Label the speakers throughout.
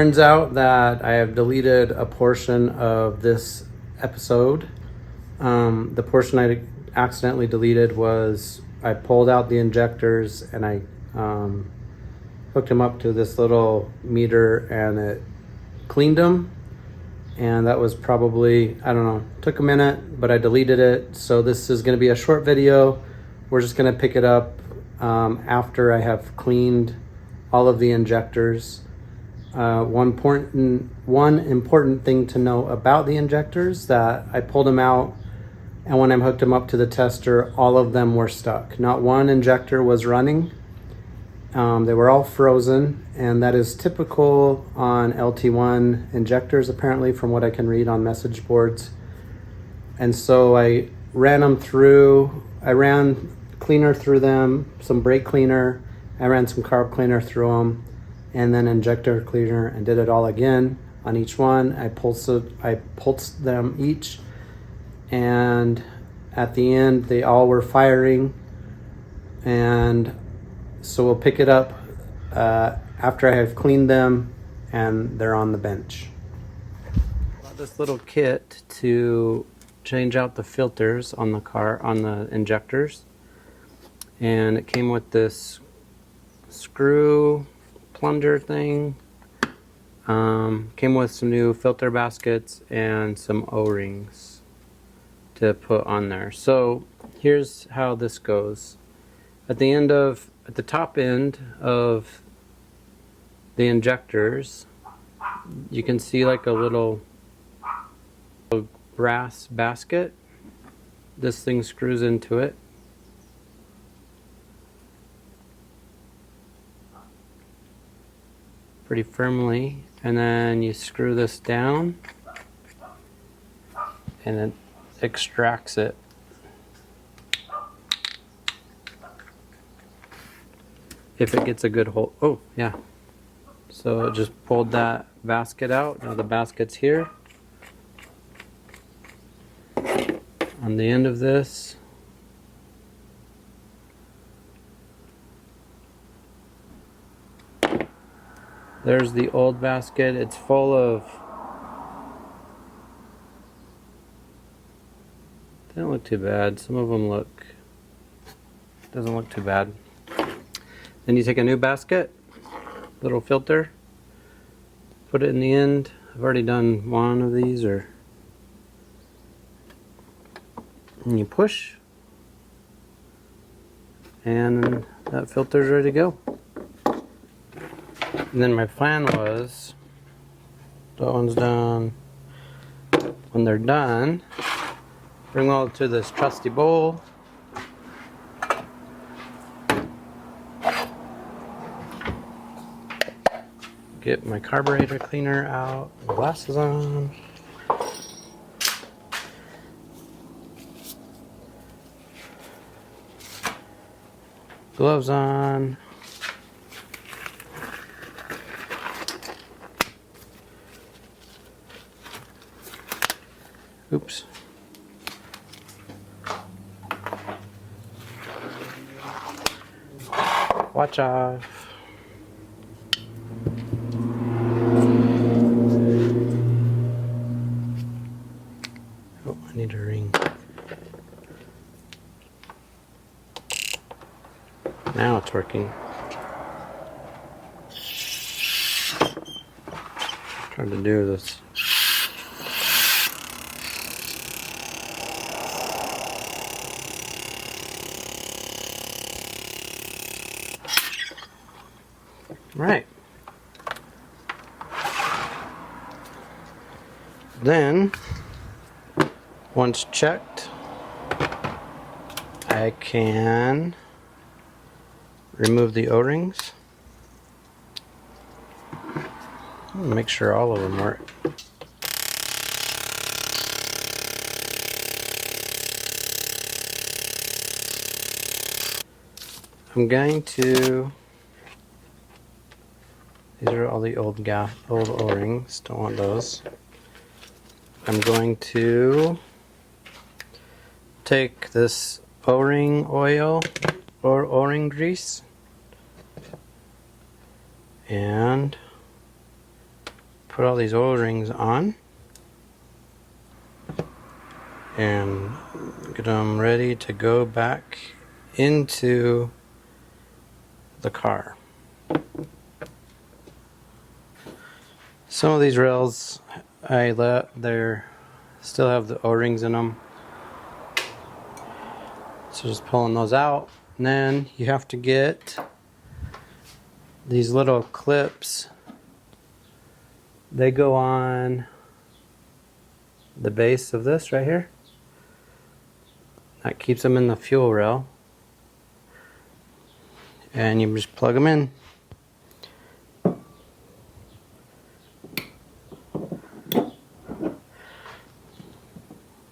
Speaker 1: turns out that I have deleted a portion of this episode. The portion I accidentally deleted was I pulled out the injectors and I hooked them up to this little meter and it cleaned them. And that was probably, I don't know, took a minute, but I deleted it. So this is going to be a short video. We're just going to pick it up after I have cleaned all of the injectors. One important thing to know about the injectors, that I pulled them out, and when I hooked them up to the tester, all of them were stuck. Not one injector was running. They were all frozen, and that is typical on LT1 injectors, apparently, from what I can read on message boards. And so I ran them through. I ran cleaner through them, some brake cleaner. I ran some carb cleaner through them, and then injector cleaner, and did it all again on each one. I pulsed them each, and at the end, they all were firing. And so we'll pick it up after I have cleaned them and they're on the bench. Got this little kit to change out the filters on the car, on the injectors. And it came with this screw plunger thing. Came with some new filter baskets and some O-rings to put on there. So here's how this goes. At the top end of the injectors, you can see like a little brass basket. This thing screws into it. Pretty firmly, and then you screw this down and it extracts it. If it gets a good hold. Oh, yeah. So it just pulled that basket out. Now the basket's here. On the end of this, there's the old basket. It's full of, they don't look too bad. Some of them doesn't look too bad. Then you take a new basket, little filter, put it in the end. I've already done one of these, and you push, and that filter's ready to go. And then my plan was, that one's done. When they're done, bring them all to this trusty bowl. Get my carburetor cleaner out, glasses on. Gloves on. Oops. Watch off. Oh, I need a ring. Now it's working. Trying to do this. Right. Then, once checked, I can remove the O-rings. Make sure all of them work. I'm going to, these are all the old O-rings, don't want those. I'm going to take this O-ring oil or O-ring grease and put all these O-rings on and get them ready to go back into the car. Some of these rails they're still have the O-rings in them, so just pulling those out. And then you have to get these little clips. They go on the base of this right here. That keeps them in the fuel rail, and you just plug them in.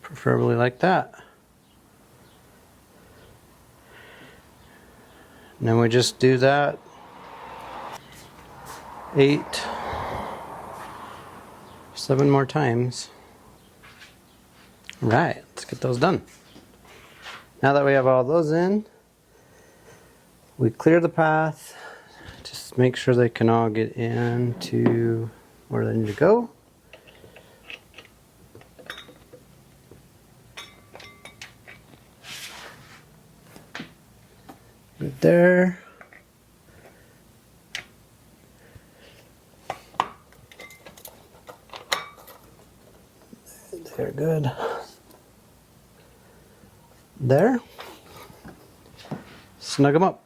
Speaker 1: Preferably like that. And then we just do that 7 more times. Right, let's get those done. Now that we have all those in, we clear the path. Just make sure they can all get into where they need to go. Right there. They're good. There. Snug them up.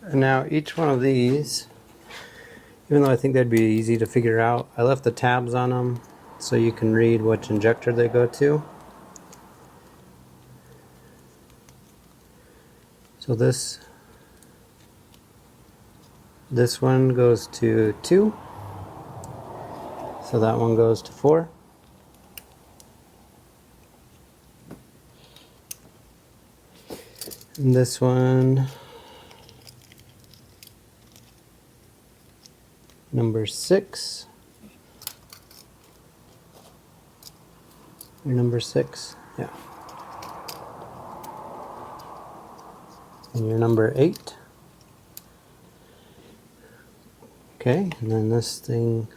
Speaker 1: And now each one of these, even though I think they'd be easy to figure out, I left the tabs on them so you can read which injector they go to. So this one goes to 2, so that one goes to 4. And this one, number 6. Or number 6, yeah. And your number 8. Okay, and then this thing,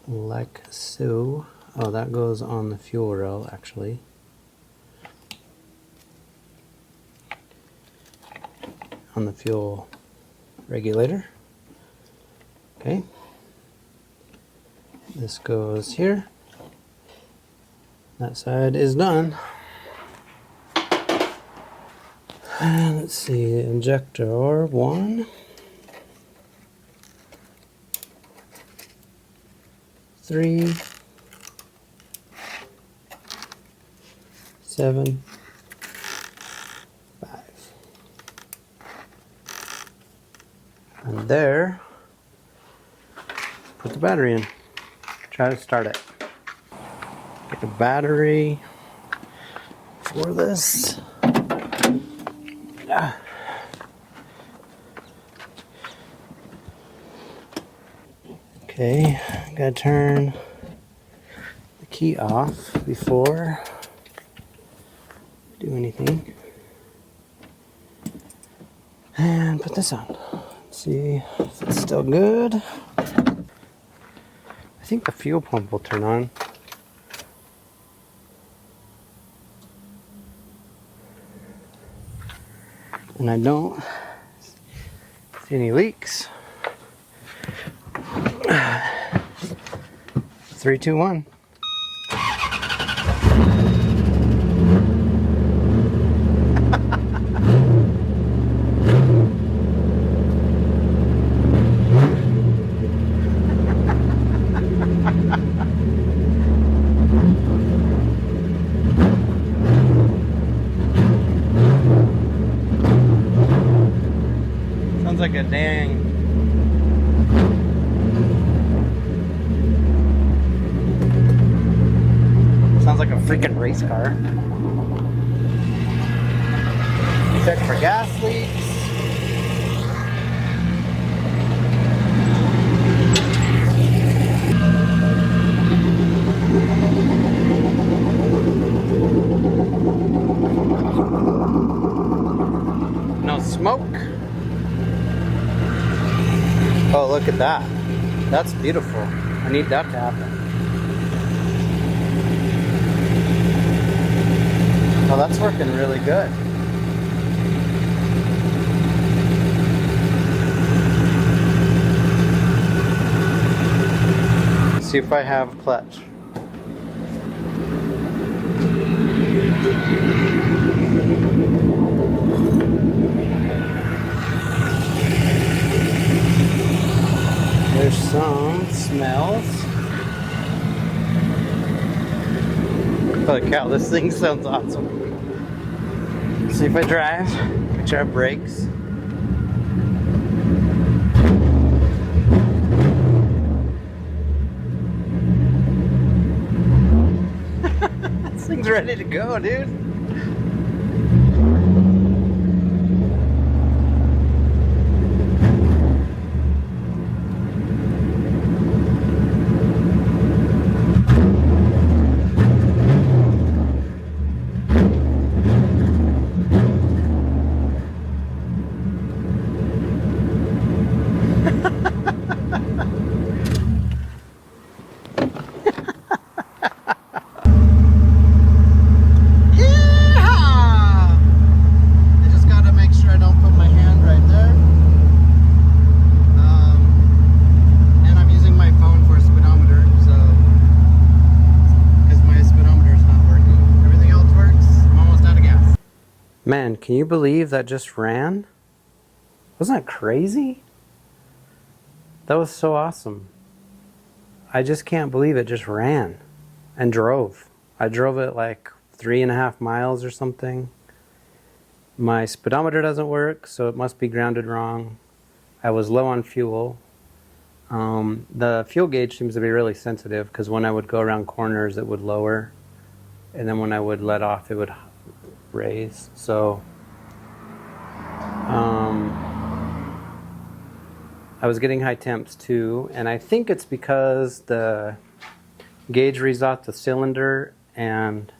Speaker 1: like so. Oh, that goes on the fuel rail actually. On the fuel regulator. Okay, this goes here. That side is done. And let's see, injector 1, 3, 7, 5. And there. Put the battery in. Try to start it. Get the battery for this. Okay, gotta turn the key off before I do anything. And put this on. Let's see if it's still good. I think the fuel pump will turn on. And I don't see any leaks. 3, 2, 1. Sounds like a dang. freaking race car. Check for gas leaks. No smoke. Oh, look at that. That's beautiful. I need that to happen. Oh, that's working really good. Let's see if I have clutch. There's some smells. Holy cow, this thing sounds awesome. Let's see if I drive. Make sure I have brakes. This thing's ready to go, dude. Man, can you believe that just ran? Wasn't that crazy? That was so awesome. I just can't believe it just ran and drove. I drove it like 3.5 miles or something. My speedometer doesn't work, so it must be grounded wrong. I was low on fuel. The fuel gauge seems to be really sensitive because when I would go around corners it would lower, and then when I would let off it would raise. So I was getting high temps too, and I think it's because the gauge reads off the cylinder and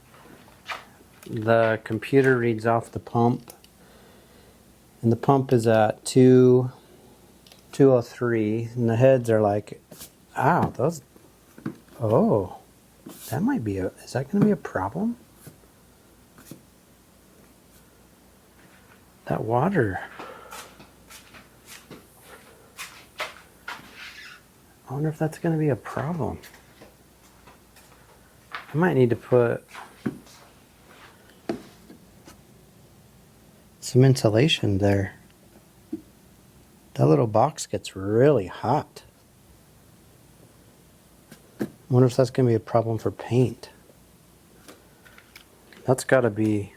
Speaker 1: the computer reads off the pump, and the pump is at 203 and the heads are like, ow, those, oh, that might be is that going to be a problem? That water. I wonder if that's going to be a problem. I might need to put some insulation there. That little box gets really hot. I wonder if that's going to be a problem for paint. That's got to be...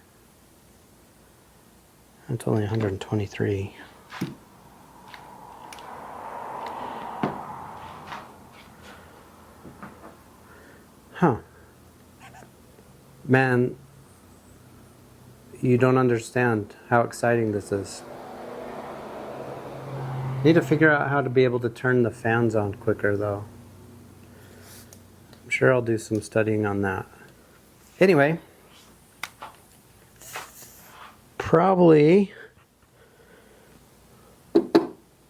Speaker 1: It's only 123. Huh. Man, you don't understand how exciting this is. Need to figure out how to be able to turn the fans on quicker though. I'm sure I'll do some studying on that. Anyway, probably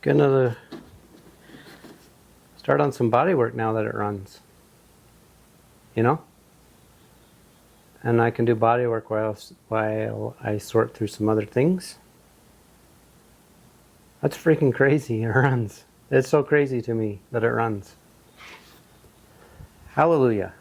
Speaker 1: gonna start on some body work now that it runs. You know? And I can do body work while I sort through some other things. That's freaking crazy. It runs. It's so crazy to me that it runs. Hallelujah.